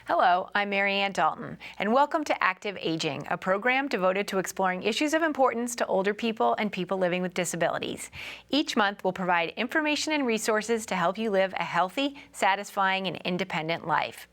Hello, I'm Mary Ann Dalton, and welcome to Active Aging, a program devoted to exploring issues of importance to older people and people living with disabilities. Each month, we'll provide information and resources to help you live a healthy, satisfying, and independent life.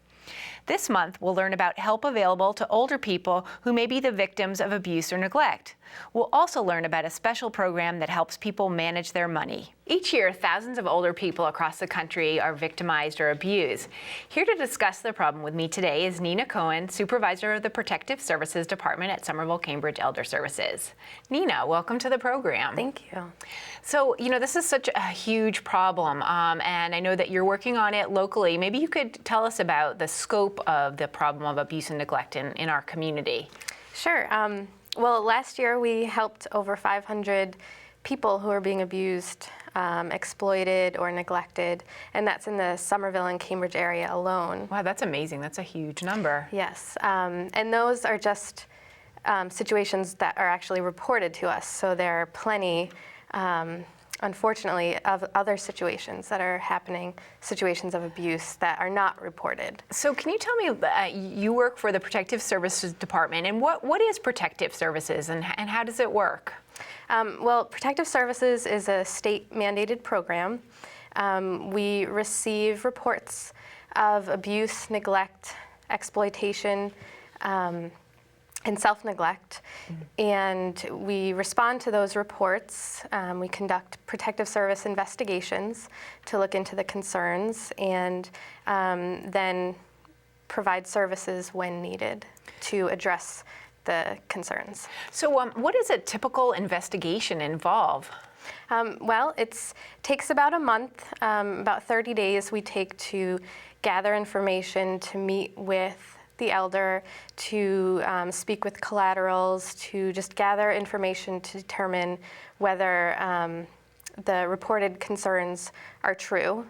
This month, we'll learn about help available to older people who may be the victims of abuse or neglect. We'll also learn about a special program that helps people manage their money. Each year, thousands of older people across the country are victimized or abused. Here to discuss the problem with me today is Nina Cohen, Supervisor of the Protective Services Department at Somerville Cambridge Elder Services. Nina, welcome to the program. Thank you. So, this is such a huge problem, and I know that you're working on it locally. Maybe you could tell us about the scope of the problem of abuse and neglect in our community. Sure. Well, last year we helped over 500 people who are being abused, exploited, or neglected, and that's in the Somerville and Cambridge area alone. Wow, that's amazing. That's a huge number. Yes, and those are just situations that are actually reported to us, so there are plenty, unfortunately, of other situations that are happening, situations of abuse that are not reported. So can you tell me, you work for the Protective Services Department, and what is Protective Services, and how does it work? Well, Protective Services is a state-mandated program. We receive reports of abuse, neglect, exploitation, and self-neglect, and we respond to those reports. We conduct protective service investigations to look into the concerns, and then provide services when needed to address the concerns. So what does a typical investigation involve? Well, it takes about a month, about 30 days we take to gather information, to meet with the elder, to speak with collaterals, to just gather information to determine whether the reported concerns are true.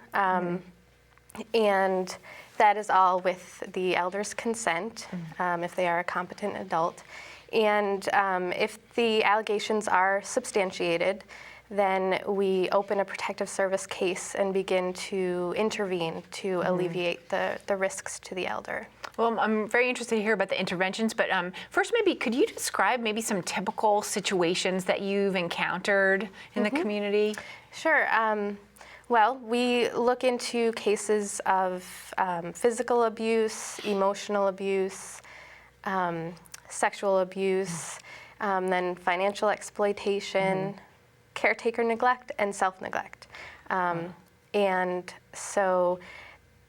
And that is all with the elder's consent, if they are a competent adult. And if the allegations are substantiated, then we open a protective service case and begin to intervene to alleviate the risks to the elder. Well, I'm very interested to hear about the interventions, but first maybe could you describe maybe some typical situations that you've encountered in the community? Sure. Well, we look into cases of physical abuse, emotional abuse, sexual abuse, then financial exploitation, caretaker neglect, and self-neglect. And so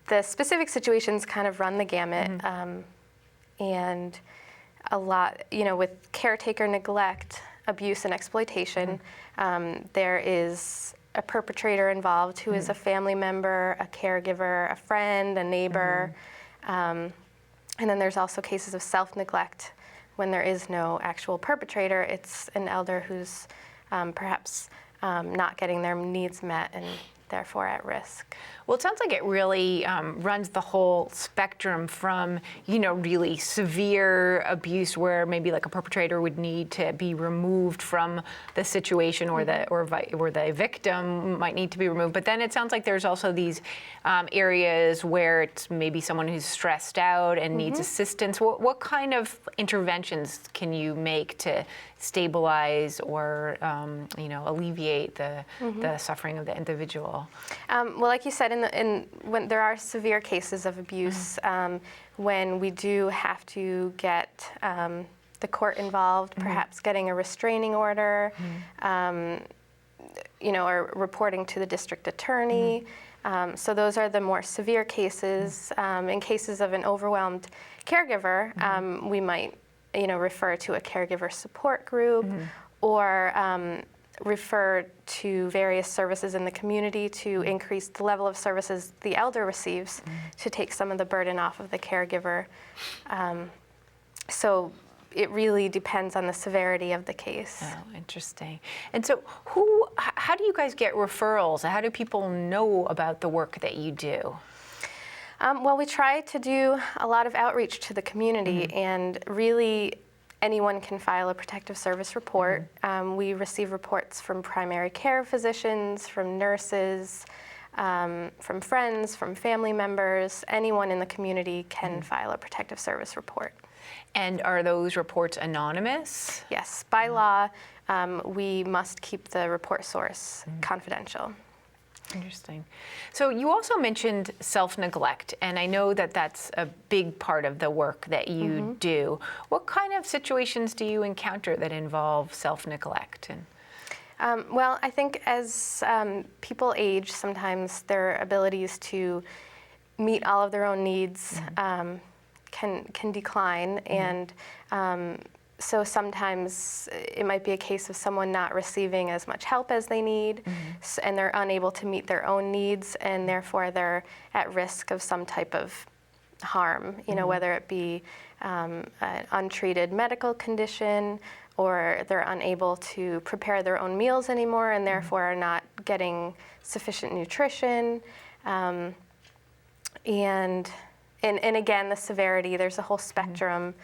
the specific situations kind of run the gamut, and a lot, with caretaker neglect, abuse, and exploitation, there is a perpetrator involved who is a family member, a caregiver, a friend, a neighbor, and then there's also cases of self-neglect. When there is no actual perpetrator, it's an elder who's perhaps not getting their needs met and therefore at risk. Well, it sounds like it really runs the whole spectrum from, really severe abuse where maybe like a perpetrator would need to be removed from the situation, or the victim might need to be removed. But then it sounds like there's also these areas where it's maybe someone who's stressed out and needs assistance. What kind of interventions can you make to stabilize or, alleviate the suffering of the individual? Well, like you said, when there are severe cases of abuse, when we do have to get the court involved, perhaps getting a restraining order, or reporting to the district attorney. So those are the more severe cases. In cases of an overwhelmed caregiver, we might, refer to a caregiver support group, or refer to various services in the community to increase the level of services the elder receives to take some of the burden off of the caregiver. So it really depends on the severity of the case. Oh, interesting. And so how do you guys get referrals? How do people know about the work that you do? Well, we try to do a lot of outreach to the community, and really anyone can file a protective service report. We receive reports from primary care physicians, from nurses, from friends, from family members. Anyone in the community can file a protective service report. And are those reports anonymous? Yes, by law, we must keep the report source confidential. Interesting. So you also mentioned self-neglect, and I know that that's a big part of the work that you do. What kind of situations do you encounter that involve self-neglect? Well, I think as people age, sometimes their abilities to meet all of their own needs can decline, and so sometimes it might be a case of someone not receiving as much help as they need, and they're unable to meet their own needs, and therefore they're at risk of some type of harm, you know, whether it be an untreated medical condition, or they're unable to prepare their own meals anymore and therefore are not getting sufficient nutrition. And again, the severity, there's a whole spectrum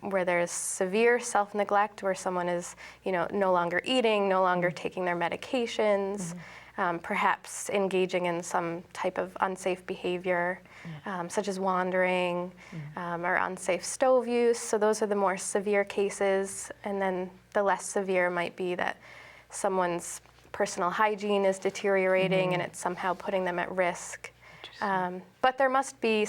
where there's severe self-neglect, where someone is, you know, no longer eating, no longer taking their medications, perhaps engaging in some type of unsafe behavior, such as wandering or unsafe stove use. So those are the more severe cases. And then the less severe might be that someone's personal hygiene is deteriorating and it's somehow putting them at risk. But there must be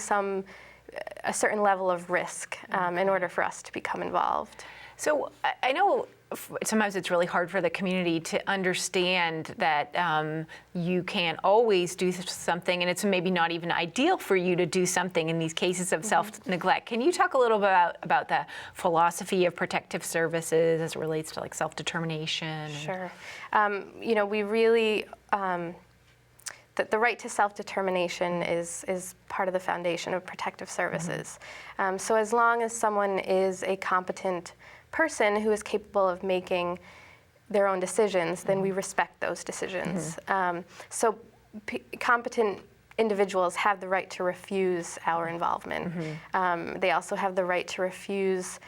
a certain level of risk in order for us to become involved. So I know sometimes it's really hard for the community to understand that you can't always do something, and it's maybe not even ideal for you to do something in these cases of self-neglect. Can you talk a little bit about the philosophy of protective services as it relates to like self-determination? Sure. You know, we really, the right to self-determination is part of the foundation of protective services. So as long as someone is a competent person who is capable of making their own decisions, then we respect those decisions. So competent individuals have the right to refuse our involvement. They also have the right to refuse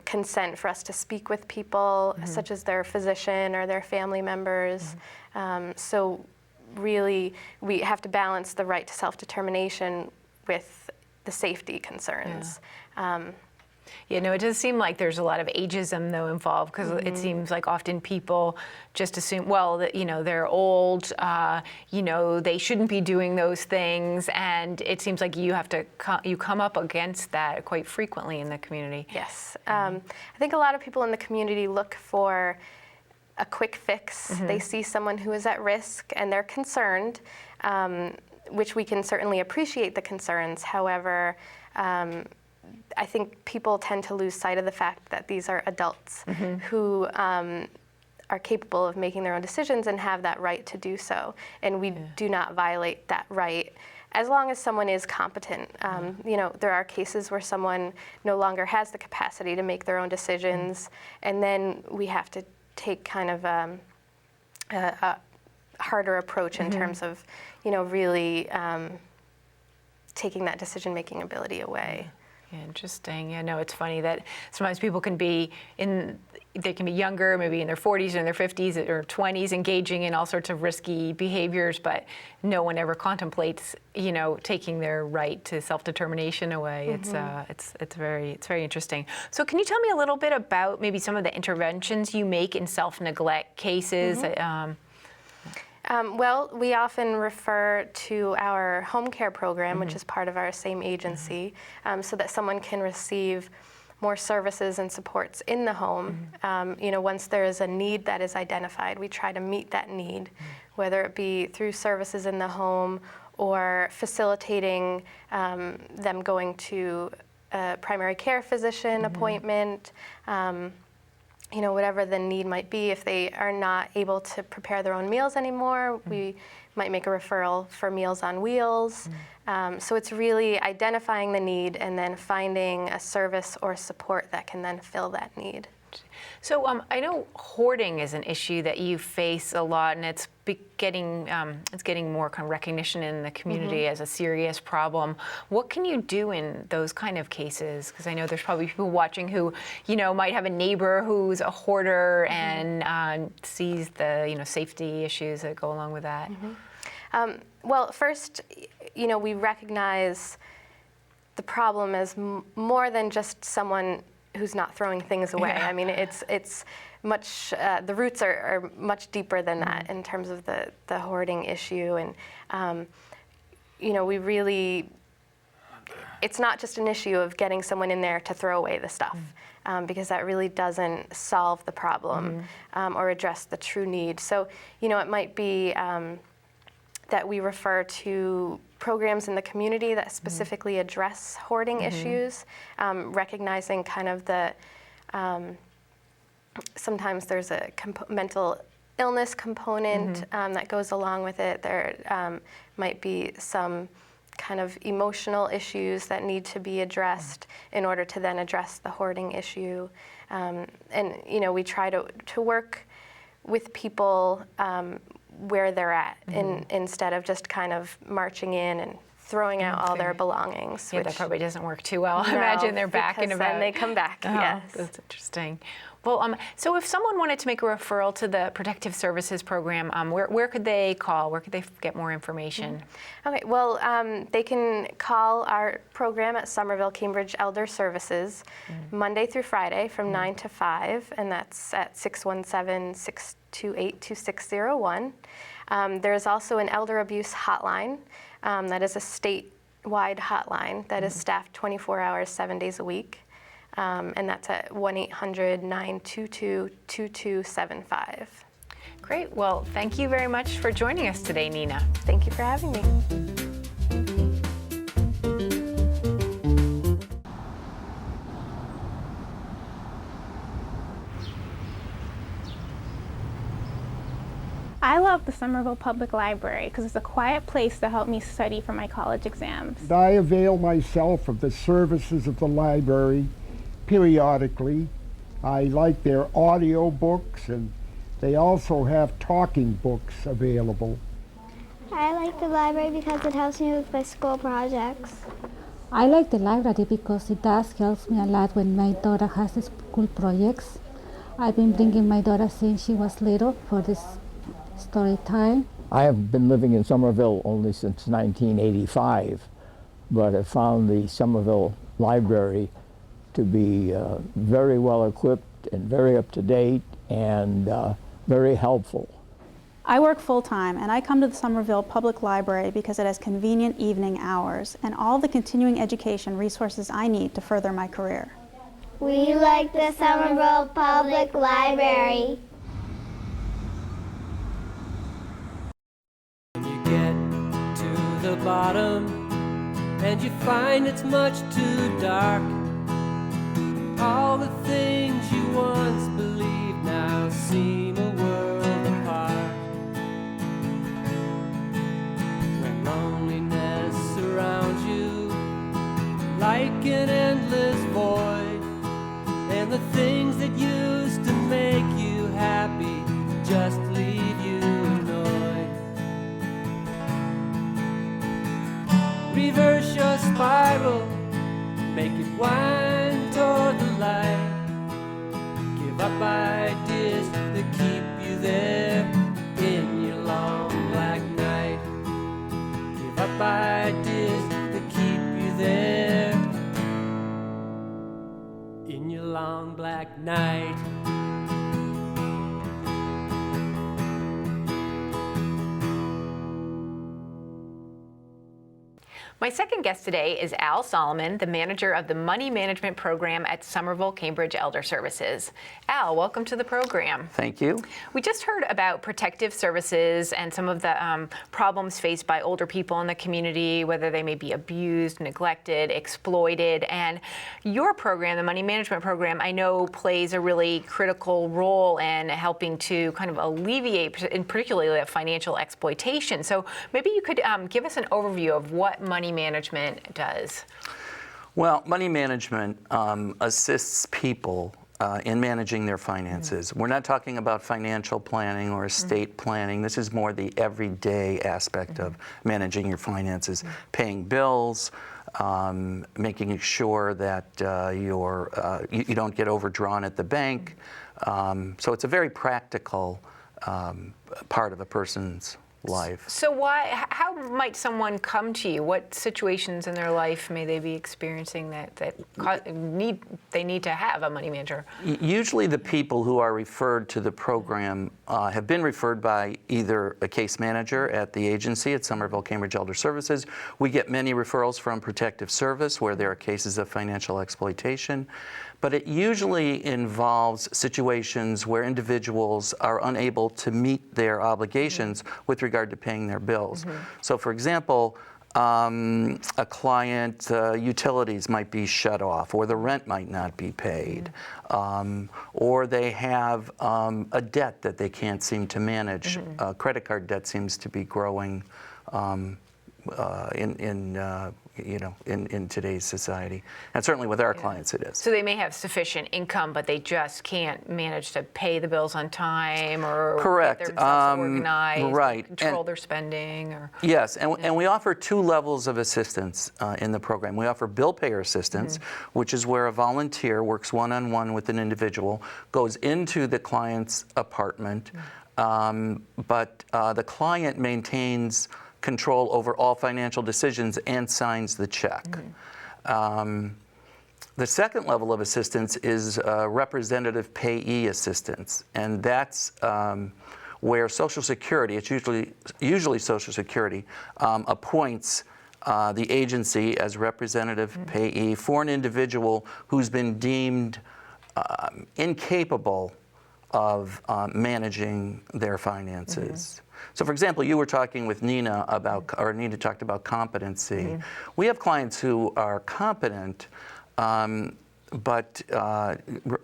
consent for us to speak with people, such as their physician or their family members. So really, we have to balance the right to self-determination with the safety concerns. Yeah, no, it does seem like there's a lot of ageism, though, involved, because it seems like often people just assume, well, that, you know, they're old, you know, they shouldn't be doing those things, and it seems like you have to, you come up against that quite frequently in the community. Yes. I think a lot of people in the community look for a quick fix. They see someone who is at risk, and they're concerned, which we can certainly appreciate the concerns. However, I think people tend to lose sight of the fact that these are adults who are capable of making their own decisions and have that right to do so. And we do not violate that right as long as someone is competent. You know, there are cases where someone no longer has the capacity to make their own decisions, and then we have to take kind of a harder approach in terms of, you know, really taking that decision-making ability away. Interesting. Yeah, no, it's funny that sometimes people can be they can be younger, maybe in their 40s or in their 50s or 20s, engaging in all sorts of risky behaviors, but no one ever contemplates, you know, taking their right to self-determination away. It's very interesting. So can you tell me a little bit about maybe some of the interventions you make in self-neglect cases? Well, we often refer to our home care program, which is part of our same agency, so that someone can receive more services and supports in the home. You know, once there is a need that is identified, we try to meet that need, whether it be through services in the home or facilitating them going to a primary care physician appointment. You know, whatever the need might be. If they are not able to prepare their own meals anymore, we might make a referral for Meals on Wheels. So it's really identifying the need and then finding a service or support that can then fill that need. So I know hoarding is an issue that you face a lot, and it's getting more kind of recognition in the community as a serious problem. What can you do in those kind of cases? Because I know there's probably people watching who, you know, might have a neighbor who's a hoarder and sees the, you know, safety issues that go along with that. Well, first, we recognize the problem as more than just someone who's not throwing things away. Yeah. I mean, it's much, the roots are much deeper than that in terms of the hoarding issue. And, we really, it's not just an issue of getting someone in there to throw away the stuff, because that really doesn't solve the problem or address the true need. So, it might be that we refer to programs in the community that specifically address hoarding issues, recognizing kind of the, sometimes there's a mental illness component that goes along with it. There might be some kind of emotional issues that need to be addressed in order to then address the hoarding issue. And, we try to work with people where they're at instead of just kind of marching in and throwing out all their belongings. Yeah, which, that probably doesn't work too well. I imagine they're back and about. Then they come back, yes. That's interesting. Well, so if someone wanted to make a referral to the Protective Services Program, where could they call? Where could they get more information? Okay, well, they can call our program at Somerville Cambridge Elder Services Monday through Friday from 9 to 5, and that's at 617-628-2601. There's also an elder abuse hotline that is a statewide hotline that is staffed 24 hours, 7 days a week. And that's at 1-800-922-2275. Great. Well, thank you very much for joining us today, Nina. Thank you for having me. I love the Somerville Public Library because it's a quiet place to help me study for my college exams. I avail myself of the services of the library periodically. I like their audio books, and they also have talking books available. I like the library because it helps me with my school projects. I like the library because it does help me a lot when my daughter has school projects. I've been bringing my daughter since she was little for this story time. I have been living in Somerville only since 1985, but I found the Somerville Library to be very well equipped and very up to date and very helpful. I work full-time, and I come to the Somerville Public Library because it has convenient evening hours and all the continuing education resources I need to further my career. We like the Somerville Public Library. When you get to the bottom and you find it's much too dark, all the things you once believed now seem a world apart. When loneliness surrounds you like an endless void, and the things that used to make you happy just leave you annoyed. Reverse your spiral, make it wind toward the light. Give up ideas that keep you there in your long black night. Give up ideas that keep you there in your long black night. My second guest today is Al Solomon, the manager of the Money Management Program at Somerville Cambridge Elder Services. Al, welcome to the program. Thank you. We just heard about protective services and some of the problems faced by older people in the community, whether they may be abused, neglected, exploited. And your program, the Money Management Program, I know plays a really critical role in helping to kind of alleviate, in particularly the financial exploitation. So maybe you could give us an overview of what money management does. Well, money management assists people in managing their finances. We're not talking about financial planning or estate planning. This is more the everyday aspect of managing your finances, paying bills, making sure that you don't get overdrawn at the bank. So it's a very practical part of a person's life. So how might someone come to you? What situations in their life may they be experiencing that they need to have a money manager? Usually the people who are referred to the program have been referred by either a case manager at the agency at Somerville Cambridge Elder Services. We get many referrals from Protective Service where there are cases of financial exploitation. But it usually involves situations where individuals are unable to meet their obligations with regard to paying their bills. So for example, a client, utilities might be shut off, or the rent might not be paid, or they have a debt that they can't seem to manage. Credit card debt seems to be growing in today's society, and certainly with our clients it is. So they may have sufficient income, but they just can't manage to pay the bills on time, or Correct. get themselves organized, right. control their spending, or yes, and we offer two levels of assistance in the program. We offer bill payer assistance, which is where a volunteer works one-on-one with an individual, goes into the client's apartment, but the client maintains control over all financial decisions and signs the check. The second level of assistance is representative payee assistance, and that's where Social Security, it's usually Social Security, appoints the agency as representative payee for an individual who's been deemed incapable of managing their finances. So for example, you were talking with Nina about, or Nina talked about competency. We have clients who are competent, but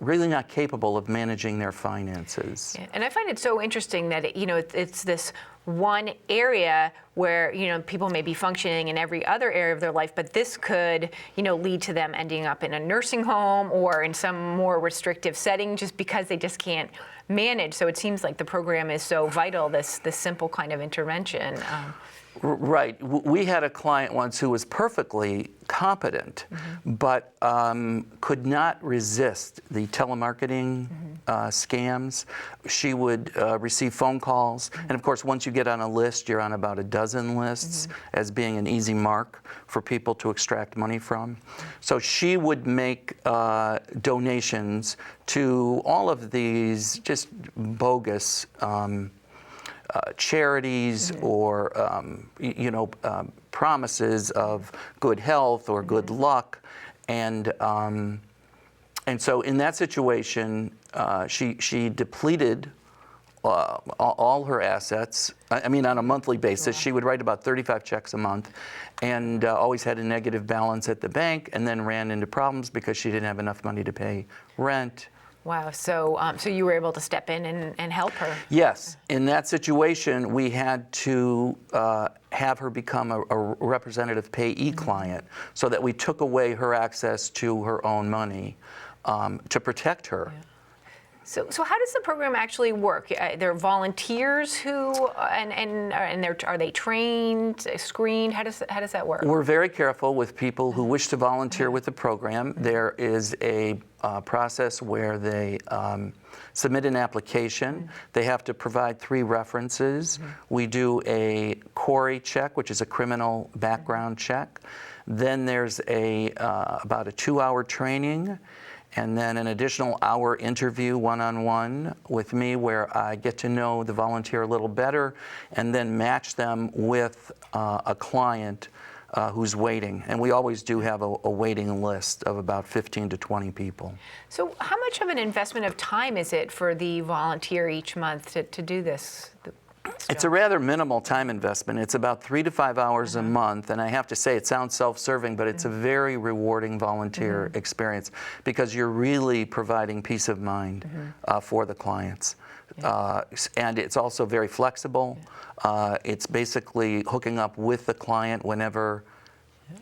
really not capable of managing their finances. Yeah. And I find it so interesting that it's this one area where people may be functioning in every other area of their life, but this could lead to them ending up in a nursing home or in some more restrictive setting just because they just can't manage. So it seems like the program is so vital, this simple kind of intervention. Right. We had a client once who was perfectly competent, but could not resist the telemarketing scams. She would receive phone calls, and of course, once you get on a list, you're on about a dozen lists as being an easy mark for people to extract money from. So she would make donations to all of these just bogus charities or promises of good health or good luck, and so in that situation, she depleted all her assets. I mean, on a monthly basis, she would write about 35 checks a month, and always had a negative balance at the bank, and then ran into problems because she didn't have enough money to pay rent. Wow. So you were able to step in and help her? Yes. In that situation, we had to have her become a representative payee client, so that we took away her access to her own money to protect her. Yeah. So how does the program actually work? There are volunteers who, are they trained, screened? How does that work? We're very careful with people who wish to volunteer with the program. There is a process where they submit an application. They have to provide 3 references. We do a CORI check, which is a criminal background check. Then there's about a 2-hour training, and then an additional hour interview one-on-one with me, where I get to know the volunteer a little better and then match them with a client who's waiting. And we always do have a waiting list of about 15 to 20 people. So how much of an investment of time is it for the volunteer each month to do this? It's a rather minimal time investment. It's about 3 to 5 hours a month, and I have to say, it sounds self-serving, but it's a very rewarding volunteer experience, because you're really providing peace of mind for the clients. And it's also very flexible. It's basically hooking up with the client whenever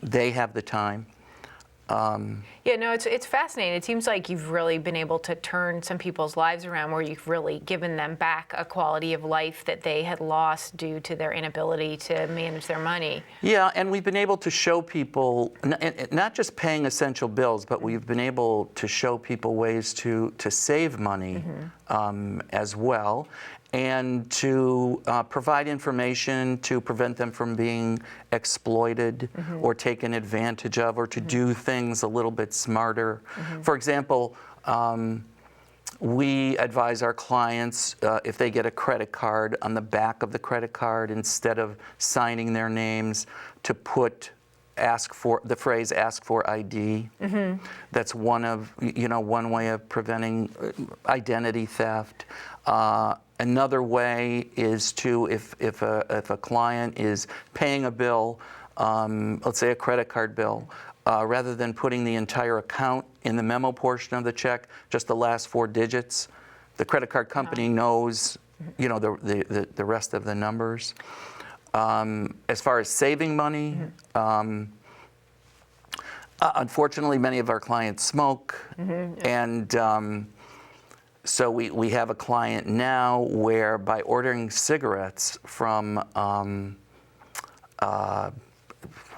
they have the time. Yeah, no, it's fascinating. It seems like you've really been able to turn some people's lives around, where you've really given them back a quality of life that they had lost due to their inability to manage their money. Yeah, and we've been able to show people, not just paying essential bills, but we've been able to show people ways to save money as well. and to provide information to prevent them from being exploited or taken advantage of, or to do things a little bit smarter. For example, we advise our clients, if they get a credit card, on the back of the credit card, instead of signing their names, to put the phrase "ask for ID." That's one way of preventing identity theft. Another way is to, if a client is paying a bill, let's say a credit card bill, rather than putting the entire account in the memo portion of the check, just the last 4 digits, the credit card company knows, the rest of the numbers. As far as saving money, unfortunately, many of our clients smoke, and so we have a client now where, by ordering cigarettes from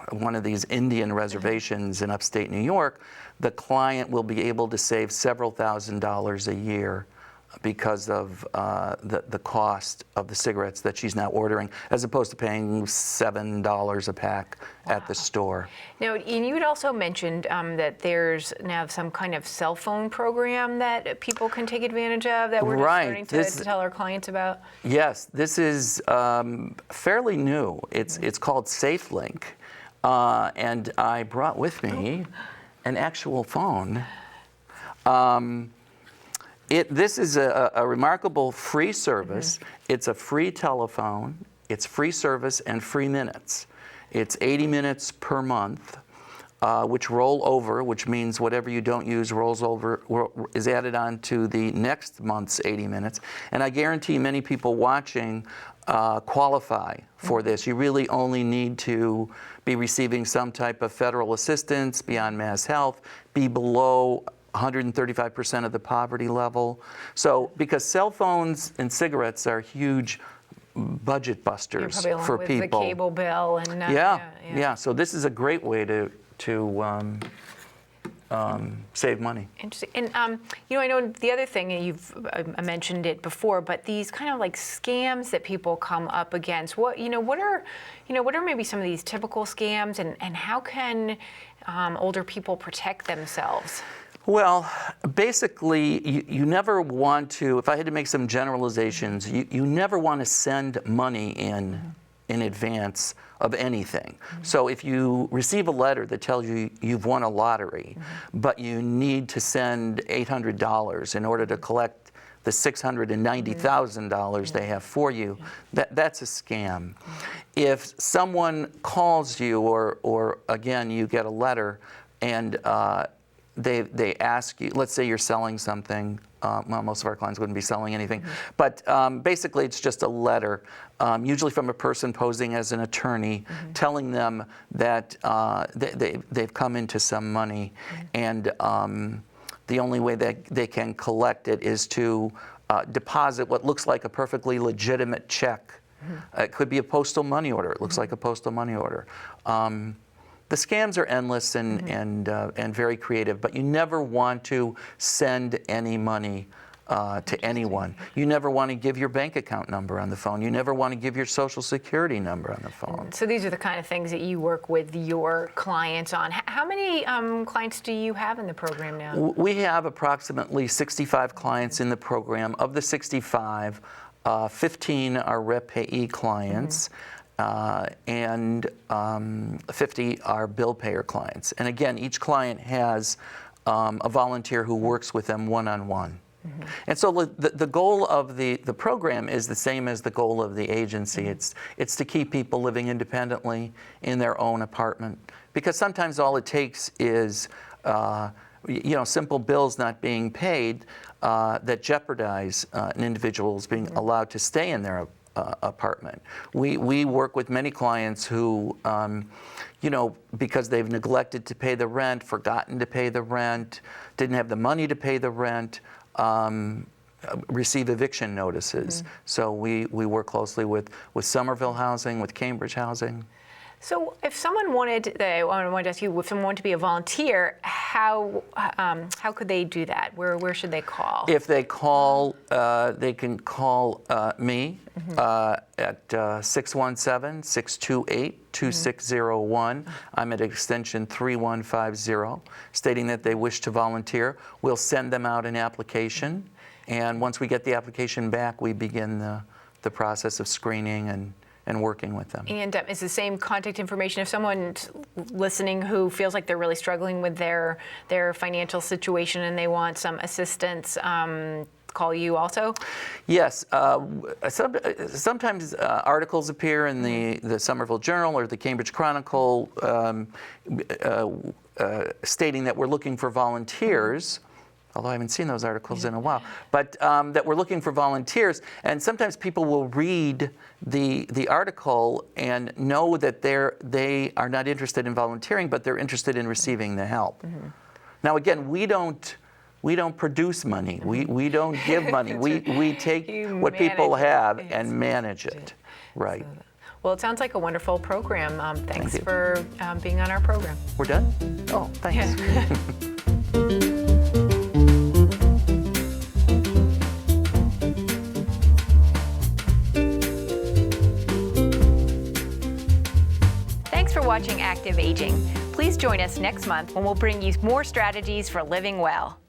one of these Indian reservations in upstate New York, the client will be able to save several $1,000s a year because of the cost of the cigarettes that she's now ordering, as opposed to paying $7 a pack at the store. Now, and you had also mentioned that there's now some kind of cell phone program that people can take advantage of, that we're just starting to tell our clients about. Yes, this is fairly new. It's called SafeLink, and I brought with me an actual phone. This is a remarkable free service. It's a free telephone. It's free service and free minutes. It's 80 minutes per month, which roll over, which means whatever you don't use rolls over, is added on to the next month's 80 minutes. And I guarantee many people watching qualify for this. You really only need to be receiving some type of federal assistance, be on Mass Health, be below 135% of the poverty level. So, because cell phones and cigarettes are huge budget busters for with people. The cable bill and yeah. So this is a great way to save money. Interesting. And I know the other thing, and you've mentioned it before, but these kind of like scams that people come up against. What are maybe some of these typical scams, and how can older people protect themselves? Well, basically, you never want to, if I had to make some generalizations, you never want to send money in advance of anything. So if you receive a letter that tells you you've won a lottery, but you need to send $800 in order to collect the $690,000 they have for you, that's a scam. If someone calls you, or again, you get a letter and they ask you, let's say you're selling something, well, most of our clients wouldn't be selling anything, but basically it's just a letter, usually from a person posing as an attorney, telling them that they've come into some money, and the only way that they can collect it is to deposit what looks like a perfectly legitimate check. It could be a postal money order. It looks like a postal money order. The scams are endless and very creative, but you never want to send any money to anyone. You never want to give your bank account number on the phone. You never want to give your Social Security number on the phone. So these are the kind of things that you work with your clients on. How many clients do you have in the program now? We have approximately 65 clients in the program. Of the 65, 15 are rep payee clients. And 50 are bill payer clients. And again, each client has a volunteer who works with them one-on-one. And so the goal of the program is the same as the goal of the agency. It's to keep people living independently in their own apartment. Because sometimes all it takes is simple bills not being paid that jeopardize an individual's being allowed to stay in their apartment. We work with many clients who, because they've neglected to pay the rent, forgotten to pay the rent, didn't have the money to pay the rent, receive eviction notices. So we work closely with Somerville Housing, with Cambridge Housing. So if someone wanted, I wanted to ask you, if someone wanted to be a volunteer, how could they do that? Where should they call? If they call, they can call me at 617-628-2601. I'm at extension 3150, stating that they wish to volunteer. We'll send them out an application, and once we get the application back, we begin the process of screening and working with them. And it's the same contact information. If someone's listening who feels like they're really struggling with their financial situation and they want some assistance, call you also? Yes. Sometimes articles appear in the Somerville Journal or the Cambridge Chronicle stating that we're looking for volunteers. Although I haven't seen those articles in a while, but that we're looking for volunteers, and sometimes people will read the article and know that they are not interested in volunteering, but they're interested in receiving the help. Now, again, we don't produce money. We don't give money. We take what people have and manage it. Right. Well, it sounds like a wonderful program. Thanks for being on our program. We're done? Oh, thanks. Thanks for watching Active Aging. Please join us next month when we'll bring you more strategies for living well.